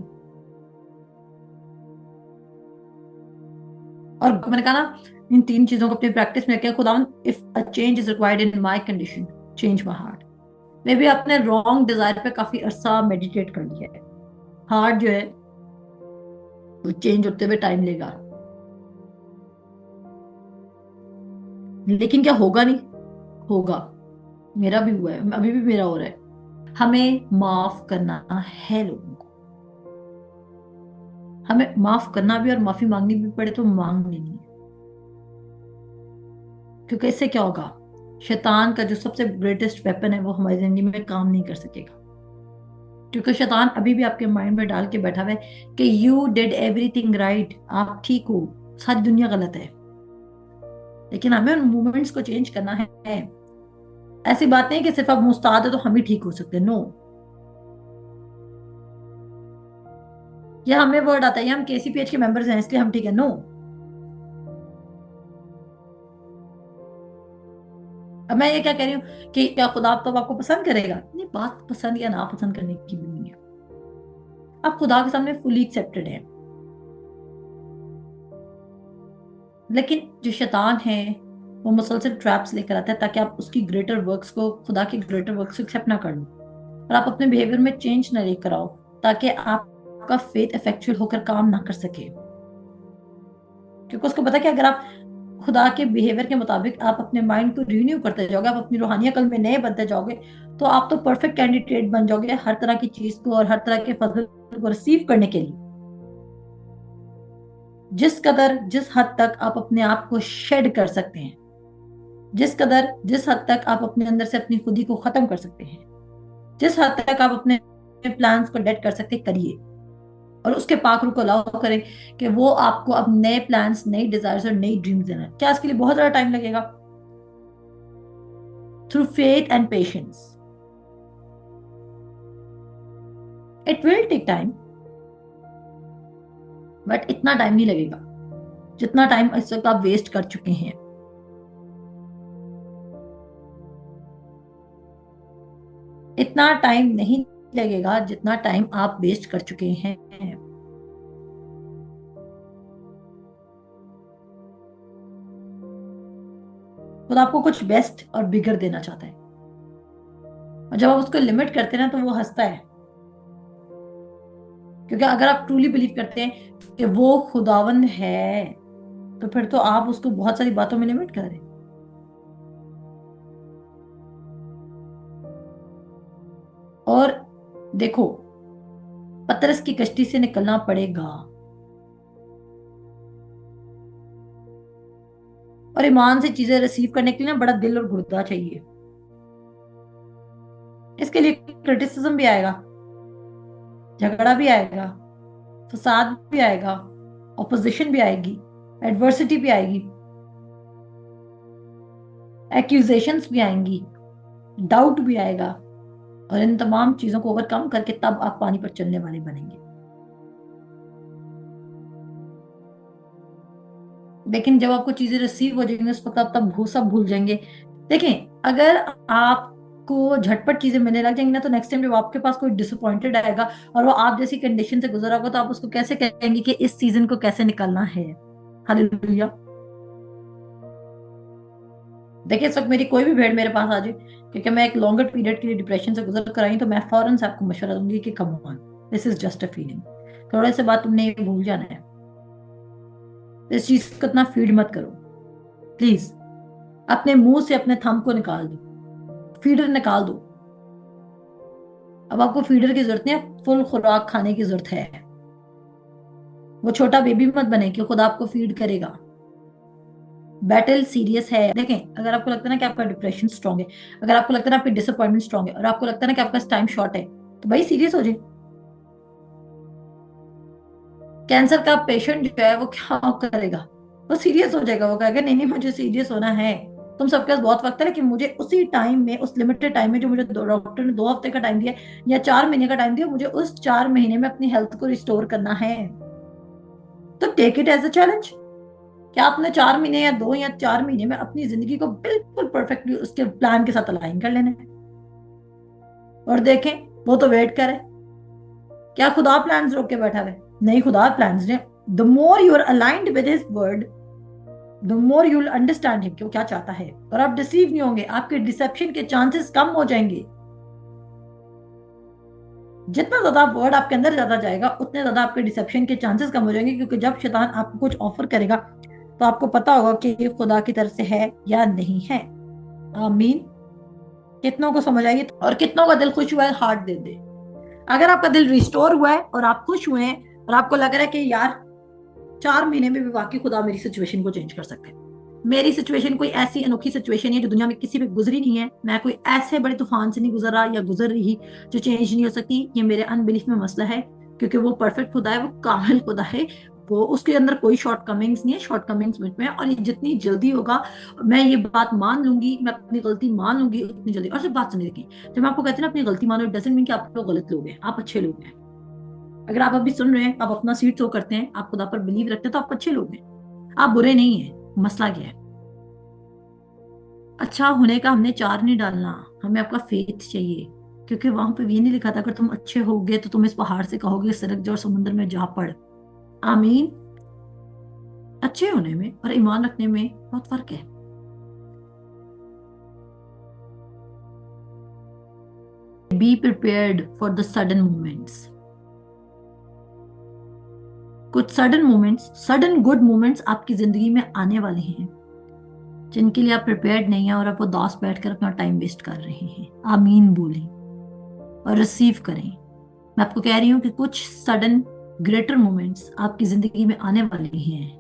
और मैंने कहा ना, इन तीन चीजों को अपनी प्रैक्टिस में रखें। खुदा, if a change is required in my condition, change my heart. मैं भी अपने रॉन्ग डिजायर पे काफी अरसा मेडिटेट कर लिया है। हार्ट जो है वो चेंज होते हुए टाइम लेगा, लेकिन क्या होगा? नहीं होगा। मेरा भी हुआ है, अभी भी मेरा हो रहा है। हमें माफ करना है लोगों को। हमें माफ करना भी और माफी मांगनी भी पड़े तो मांग लेनी है। क्योंकि इससे क्या होगा? शैतान का जो सबसे ग्रेटेस्ट वेपन है वो हमारी जिंदगी में काम नहीं कर सकेगा। क्योंकि शैतान अभी भी आपके माइंड में डाल के बैठा हुआ है कि यू डिड एवरीथिंग राइट, आप ठीक हो, सारी दुनिया गलत है। लेकिन हमें उन मूवमेंट्स को चेंज करना है। ऐसी बात नहीं कि सिर्फ अब मुस्ताद है तो हम ही ठीक हो सकते, नो। या हमें वर्ड आता है हम केसीपीएच के मेंबर्स हैं इसलिए हम ठीक है, नो। अब मैं ये क्या कह रही हूँ कि क्या खुदा तो आपको पसंद करेगा? नहीं, बात पसंद या ना पसंद करने की भी नहीं है। आप खुदा के सामने फुली एक्सेप्टेड है। लेकिन जो शैतान है वो मुसलसल ट्रैप्स लेकर आता है ताकि आप उसकी ग्रेटर वर्क्स को, खुदा के ग्रेटर वर्क्स को एक्सेप्ट ना कर लो और आप अपने बिहेवियर में चेंज ना लेकर आओ, ताकि आपका फेथ इफेक्चुअल होकर काम ना कर सके। क्योंकि उसको पता है कि अगर आप खुदा के बिहेवियर के मुताबिक आप अपने माइंड को रिन्यू करते जाओगे, आप अपनी रूहानी अकल में नए बनते जाओगे, तो आप तो परफेक्ट कैंडिडेट बन जाओगे हर तरह की चीज को और हर तरह के फजल को रिसीव करने के लिए। जिस कदर, जिस हद तक आप अपने आप को शेड कर सकते हैं, जिस कदर, जिस हद तक आप अपने अंदर से अपनी खुदी को खत्म कर सकते हैं, जिस हद तक आप अपने प्लान्स को डेड कर सकते हैं, करिए। और उसके पाक रूह को अलाउ करें कि वो आपको अब नए प्लान्स, नई डिजायर्स और नई ड्रीम्स देना है। क्या इसके लिए बहुत ज्यादा टाइम लगेगा? Through faith and patience it will take time, but इतना टाइम नहीं लगेगा जितना टाइम इस वक्त आप वेस्ट कर चुके हैं। इतना टाइम नहीं लगेगा जितना टाइम आप वेस्ट कर चुके हैं। खुद आपको कुछ बेस्ट और बिगर देना चाहता है। और जब आप उसको लिमिट करते हैं ना तो वो हंसता है, क्योंकि अगर आप ट्रूली बिलीव करते हैं कि वो खुदावंद है तो फिर तो आप उसको बहुत सारी बातों में लिमिट कर रहे हैं। और देखो, पतरस की कश्ती से निकलना पड़ेगा, और ईमान से चीजें रिसीव करने के लिए ना बड़ा दिल और गुर्दा चाहिए। इसके लिए क्रिटिसिज्म भी आएगा, झगड़ा भी आएगा, फसाद भी आएगा, ऑपोजिशन भी आएगी, एडवर्सिटी भी आएगी, एक्यूजेशंस भी आएंगी, डाउट भी आएगा, और इन तमाम चीजों को ओवरकम करके तब आप पानी पर चलने वाले बनेंगे। लेकिन जब आपको चीजें रिसीव हो जाएंगी उस वक्त आप तब वो सब भूल जाएंगे। देखें, अगर आपको झटपट चीजें मिलने लग जाएंगी ना तो नेक्स्ट टाइम जब आपके पास कोई डिसअपॉइंटेड आएगा और वो आप जैसी कंडीशन से गुजरा होगा तो आप उसको कैसे कहेंगे कि इस सीजन को कैसे निकालना है। हालेलुया। देखिए, इस वक्त मेरी कोई भी भेड़ मेरे पास आ जाए, क्योंकि मैं एक लॉन्गर पीरियड के लिए डिप्रेशन से गुजर कर आई, तो मैं फौरन से आपको मशवरा दूंगी कि come on, this is just a feeling, थोड़े से बाद तुमने ये भूल जाना है। इस चीज को इतना फीड मत करो प्लीज। अपने मुंह से अपने थंब को निकाल दो, फीडर निकाल दो। अब आपको फीडर की जरूरत नहीं है, फुल खुराक खाने की जरूरत है। वो छोटा बेबी मत बने कि खुद आपको फीड करेगा। बैटल सीरियस है। देखें, अगर आपको लगता है ना कि आपका डिप्रेशन स्ट्रांग है, अगर आपको लगता है ना आपकी डिसअपॉइंटमेंट स्ट्रांग है, और आपको लगता है ना कि आपका टाइम शॉर्ट है, तो भाई सीरियस हो जाए। कैंसर का पेशेंट जो है वो क्या करेगा, वो सीरियस हो जाएगा। वो कहेगा नहीं नहीं मुझे सीरियस होना है। तुम सबके पास बहुत वक्त है, लेकिन मुझे उसी टाइम में, उस लिमिटेड टाइम में जो मुझे डॉक्टर ने 2 हफ्ते का टाइम दिया या 4 महीने का टाइम दिया, मुझे उस 4 महीने में अपनी हेल्थ को रिस्टोर करना है। तो take it as a challenge. क्या आपने 4 महीने या 2 या 4 महीने में अपनी जिंदगी को बिल्कुल परफेक्टली उसके प्लान के साथ अलाइन कर लेना है, और देखें वो तो वेट करे। क्या खुदा प्लान्स रोक के बैठा है? नहीं, खुदा प्लान्स ने, the more you are aligned with his word, the more you will understand him कि वो क्या चाहता है, और आप डिसीव नहीं होंगे। आपके डिसेप्शन के चांसेस कम हो जाएंगे। जितना ज्यादा वर्ड आपके अंदर ज्यादा जाएगा उतने ज्यादा आपके डिसेप्शन के चांसेस कम हो जाएंगे, क्योंकि जब शैतान आपको कुछ ऑफर करेगा तो आपको पता होगा कि ये खुदा की तरफ से है या नहीं है। आमीन। कितनों को समझ आई? और कितनों का दिल खुश हुआ है? हार्ट दे दे। अगर आपका दिल रिस्टोर हुआ है और आप खुश हुए हैं और आपको लग रहा है कि यार 4 महीने में भी वाकई खुदा मेरी सिचुएशन को चेंज कर सकते हैं। मेरी सिचुएशन कोई ऐसी अनोखी सिचुएशन है जो दुनिया में किसी पे गुजरी नहीं है, मैं कोई ऐसे बड़े तूफान से नहीं गुजरा या गुजर रही जो चेंज नहीं हो सकती। ये मेरे अनबिलीफ में मसला है, क्योंकि वो परफेक्ट खुदा है, वो कामिल खुदा है, वो उसके अंदर कोई शॉर्ट कमिंग्स नहीं है। शॉर्ट कमिंग्स मुझ में है, और ये जितनी जल्दी होगा मैं ये बात मान लूंगी, मैं अपनी गलती मान लूंगी उतनी जल्दी। और सिर्फ बात सुनने की, जब मैं आपको कहती हूँ ना अपनी गलती मानो, डजंट मीन कि आप लोग गलत लोग हैं, आप अच्छे लोग हैं। अगर आप अभी सुन रहे हैं, आप अपना सीट शो करते हैं, आप खुदा पर बिलीव रखते हैं, तो आप अच्छे लोग हैं, आप बुरे नहीं हैं। मसला क्या है? अच्छा होने का हमने चार नहीं डालना, हमें आपका फेथ चाहिए, क्योंकि वहां पे ये नहीं लिखा था अगर तुम अच्छे होगे तो तुम इस पहाड़ से कहोगे सरक जा और समुद्र में जा पड़। आमीन। अच्छे होने में और ईमान रखने में बहुत फर्क है। Be prepared for the sudden moments. कुछ sudden moments, sudden good moments आपकी जिंदगी में आने वाले हैं, जिनके लिए आप प्रिपेयर्ड नहीं है, और आप उदास बैठकर अपना टाइम वेस्ट कर रहे हैं। आमीन बोलें और रिसीव करें। मैं आपको कह रही हूँ कि कुछ सडन ग्रेटर मोमेंट्स आपकी जिंदगी में आने वाले हैं,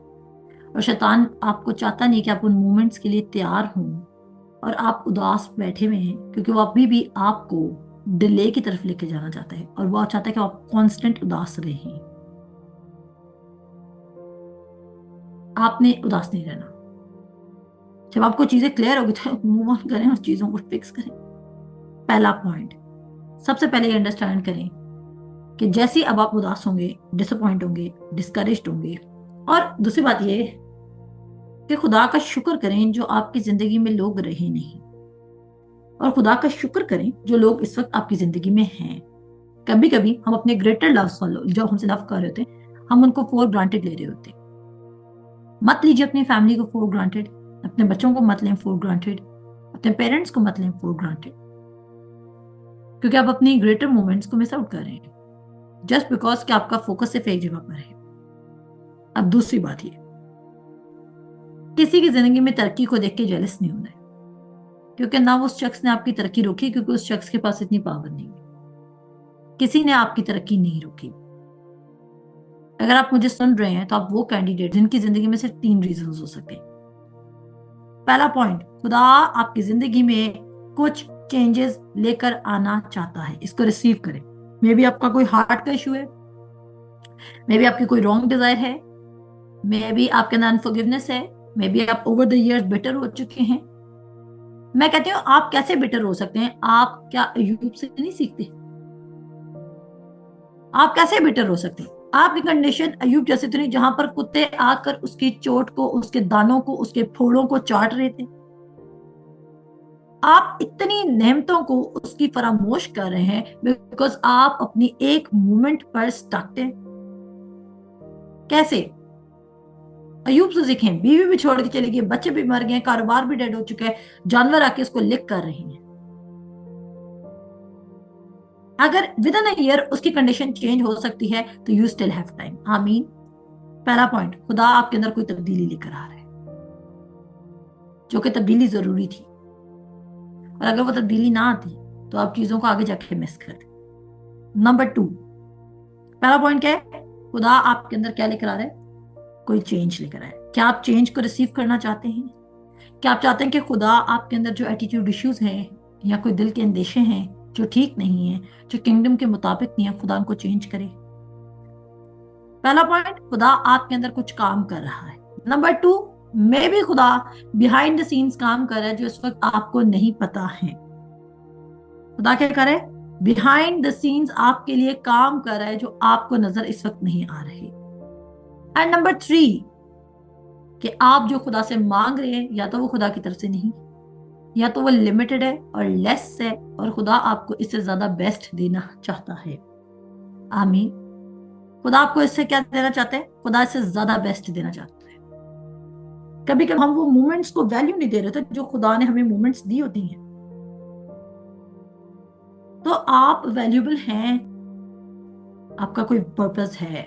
और शैतान आपको चाहता नहीं कि आप उन मोमेंट्स के लिए तैयार हों, और आप उदास बैठे हुए हैं, क्योंकि वो अभी भी आपको डिले की तरफ लेके जाना चाहता है, और वो चाहता है कि आप कांस्टेंट उदास रहें। आपने उदास नहीं रहना। जब आपको चीजें क्लियर होगी तो मूव ऑन करें और चीजों को फिक्स करें। पहला पॉइंट, सबसे पहले ये अंडरस्टैंड करें कि जैसे ही अब आप उदास होंगे, डिसअपॉइंट होंगे, डिस्करेज्ड होंगे, और दूसरी बात ये कि खुदा का शुक्र करें जो आपकी जिंदगी में लोग रहे नहीं, और खुदा का शुक्र करें जो लोग इस वक्त आपकी जिंदगी में हैं। कभी कभी हम अपने ग्रेटर लव वालों जो हमसे लव कर रहे होते हैं, हम उनको फॉर ग्रांटेड ले रहे होते हैं। मत लीजिए अपनी फैमिली को फॉर ग्रांटेड, अपने बच्चों को मत लें फॉर ग्रांटेड, अपने पेरेंट्स को मत लें फॉर ग्रांटेड। क्योंकि आप अपनी ग्रेटर मोमेंट्स को मिस आउट कर रहे हैं जस्ट बिकॉज कि आपका फोकस सिर्फ एक जगह पर है। अब दूसरी बात ये, किसी की जिंदगी में तरक्की को देख के जेलस नहीं होना है, क्योंकि ना उस शख्स ने आपकी तरक्की रोकी, क्योंकि उस शख्स के पास इतनी पावर नहीं है। किसी ने आपकी तरक्की नहीं रोकी। अगर आप मुझे सुन रहे हैं तो आप वो कैंडिडेट जिनकी जिंदगी में सिर्फ 3 रीजंस हो सकते हैं। पहला पॉइंट, खुदा आपकी जिंदगी में कुछ चेंजेस लेकर आना चाहता है, इसको रिसीव करें। मे बी आपका कोई हार्ट का इशू है, मे बी आपकी कोई रॉन्ग डिजायर है, मे बी आपके अंदर अनफॉरगिवनेस है, मे बी आप ओवर द इयर्स बिटर हो चुके हैं। मैं कहती हूँ आप कैसे बिटर हो सकते हैं? आप क्या अय्यूब से नहीं सीखते? आप कैसे बिटर हो सकते हैं? आपकी कंडीशन अय्यूब जैसे तो नहीं, जहां पर कुत्ते आकर उसकी चोट को, उसके दानों को, उसके फोड़ों को चाट रहे थे। आप इतनी नेमतों को उसकी फरामोश कर रहे हैं बिकॉज आप अपनी एक मोमेंट पर स्टक हैं। कैसे? अयूब से सीखें। बीवी भी छोड़ के चली गई, बच्चे भी मर गए, कारोबार भी डेड हो चुका है, जानवर आके उसको लिक कर रहे हैं। अगर विद इन ईयर उसकी कंडीशन चेंज हो सकती है तो यू स्टिल हैव टाइम। आमीन। पहला पॉइंट, खुदा आपके अंदर कोई तब्दीली लेकर आ रहा है, जो कि तब्दीली जरूरी थी, और अगर वो तब्दीली ना आती तो आप चीजों को आगे जाके मिस कर दे। नंबर 2, पहला पॉइंट क्या है? खुदा आपके अंदर क्या लेकर आ रहा है? कोई चेंज लेकर आए। क्या आप चेंज को रिसीव करना चाहते हैं? क्या आप चाहते हैं कि खुदा आपके अंदर जो एटीट्यूड इश्यूज हैं या कोई दिल के अंदेशे हैं जो ठीक नहीं है, जो किंगडम के मुताबिक नहीं है, खुदा उनको चेंज करे? पहला पॉइंट, खुदा आपके अंदर कुछ काम कर रहा है। नंबर 2, मे भी खुदा बिहाइंड द सीन्स काम कर रहा है जो इस वक्त आपको नहीं पता है। खुदा क्या करे? बिहाइंड द सीन्स आपके लिए काम कर रहा है जो आपको नजर इस वक्त नहीं आ रहे। एंड नंबर 3, कि आप जो खुदा से मांग रहे हैं या तो वो खुदा की तरफ से नहीं, या तो वो लिमिटेड है और लेस है, और खुदा आपको इससे ज्यादा बेस्ट देना चाहता है। आमीन। खुदा आपको इससे क्या देना चाहते हैं? खुदा इससे ज्यादा बेस्ट देना चाहता है। कभी कभी हम वो मोमेंट्स को वैल्यू नहीं दे रहे थे जो खुदा ने हमें मोमेंट्स दी होती हैं। तो आप वैल्यूबल हैं, आपका कोई पर्पस है।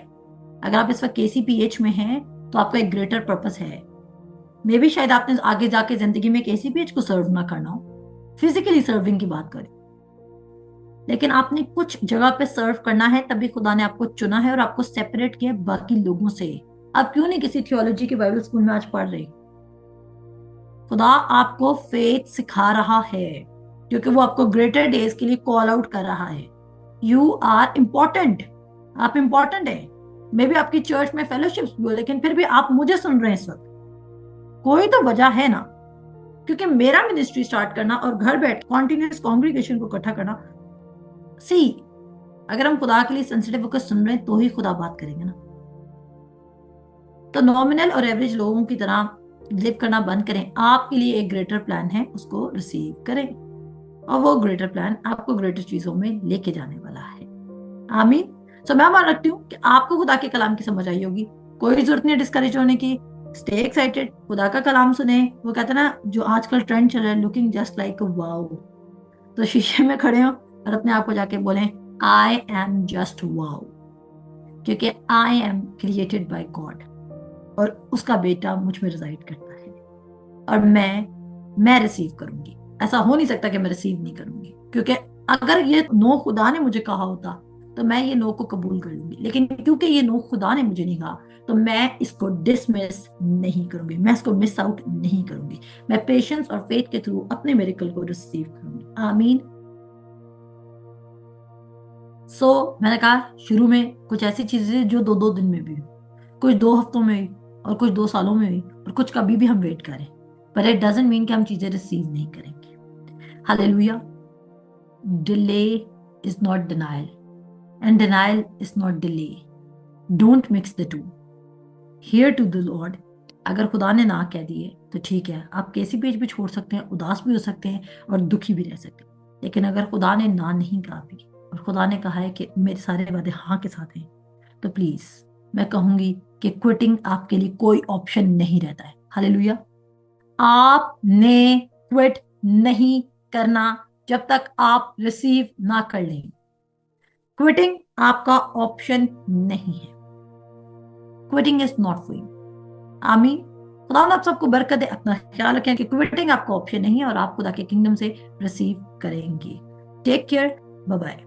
अगर आप इस वक्त केसीपीएच में हैं तो आपका एक ग्रेटर पर्पस है। मे भी शायद आपने आगे जाके जिंदगी में केसीपीएच को सर्व ना करना हो, फिजिकली सर्विंग की बात करें, लेकिन आपने कुछ जगह पे सर्व करना है, तभी खुदा ने आपको चुना है और आपको सेपरेट किया है बाकी लोगों से। आप क्यों नहीं किसी थियोलॉजी के बाइबल स्कूल में आज पढ़ रहे? खुदा आपको फेथ सिखा रहा है, क्योंकि वो आपको ग्रेटर डेज के लिए कॉल आउट कर रहा है। You are important. आप इंपॉर्टेंट है। मे भी आपकी चर्च में फेलोशिप्स भी हो, लेकिन फिर भी आप मुझे सुन रहे हैं इस वक्त, कोई तो वजह है ना। क्योंकि मेरा मिनिस्ट्री स्टार्ट करना और घर बैठ कॉन्टिन्यूस कॉन्ग्रीगेशन को इकट्ठा करना, सी अगर हम खुदा के लिए सेंसिटिव होकर सुन रहे हैं तो ही खुदा बात करेंगे ना। तो नॉमिनल और एवरेज लोगों की तरह लिव करना बंद करें। आपके लिए एक ग्रेटर प्लान है, उसको रिसीव करें, और वो ग्रेटर प्लान आपको ग्रेटर चीजों में लेके जाने वाला है। आमीन। सो मैं मान रखती हूँ कि आपको खुदा के कलाम की समझ आई होगी। कोई जरूरत नहीं डिस्करेज होने की। स्टे एक्साइटेड, खुदा का कलाम सुने। वो कहते ना, जो आजकल ट्रेंड चल रहा है, looking just like a wow, तो शीशे में खड़े हो और अपने आप को जाके बोले, आई एम जस्ट वाओ, क्योंकि I am created by God और उसका बेटा मुझ में रिजाइड करता है, और मैं रिसीव करूंगी। ऐसा हो नहीं सकता कि मैं रिसीव नहीं करूंगी, क्योंकि अगर ये नो खुदा ने मुझे कहा होता तो मैं ये नो को कबूल कर लूंगी, लेकिन क्योंकि ये नो खुदा ने मुझे नहीं कहा तो मैं इसको डिसमिस नहीं करूंगी, मैं इसको मिस आउट नहीं करूंगी। मैं पेशेंस और फेथ के थ्रू अपने मिरेकल को रिसीव करूंगी। आमीन। मैंने कहा शुरू में कुछ ऐसी चीजें जो 2-2 दिन में भी हुई, कुछ 2 हफ्तों में हुई, और कुछ 2 सालों में हुई, और कुछ कभी भी हम वेट करें, पर इट डजंट मीन कि हम चीजें रिसीव नहीं करेंगे। हालेलुया। Delay is not denial, and denial is not delay. Don't mix the two. Hear to the Lord. अगर खुदा ने ना कह दिए तो ठीक है, आप कैसी पेज भी छोड़ सकते हैं, उदास भी हो सकते हैं और दुखी भी रह सकते हैं, लेकिन अगर खुदा ने ना नहीं कहा भी और खुदा ने कहा है कि मेरे सारे वादे हाँ के साथ हैं, तो प्लीज मैं कहूंगी कि क्विटिंग आपके लिए कोई ऑप्शन नहीं रहता है। हालेलुया। आपने क्विट नहीं करना जब तक आप रिसीव ना कर लें। क्विटिंग आपका ऑप्शन नहीं है। Quitting is not for you. आमीन। खुदा आप सबको बरकत दे। अपना ख्याल रखें कि क्विटिंग आपका ऑप्शन नहीं है और आप खुदा के किंगडम से रिसीव करेंगे। Take care. Bye bye.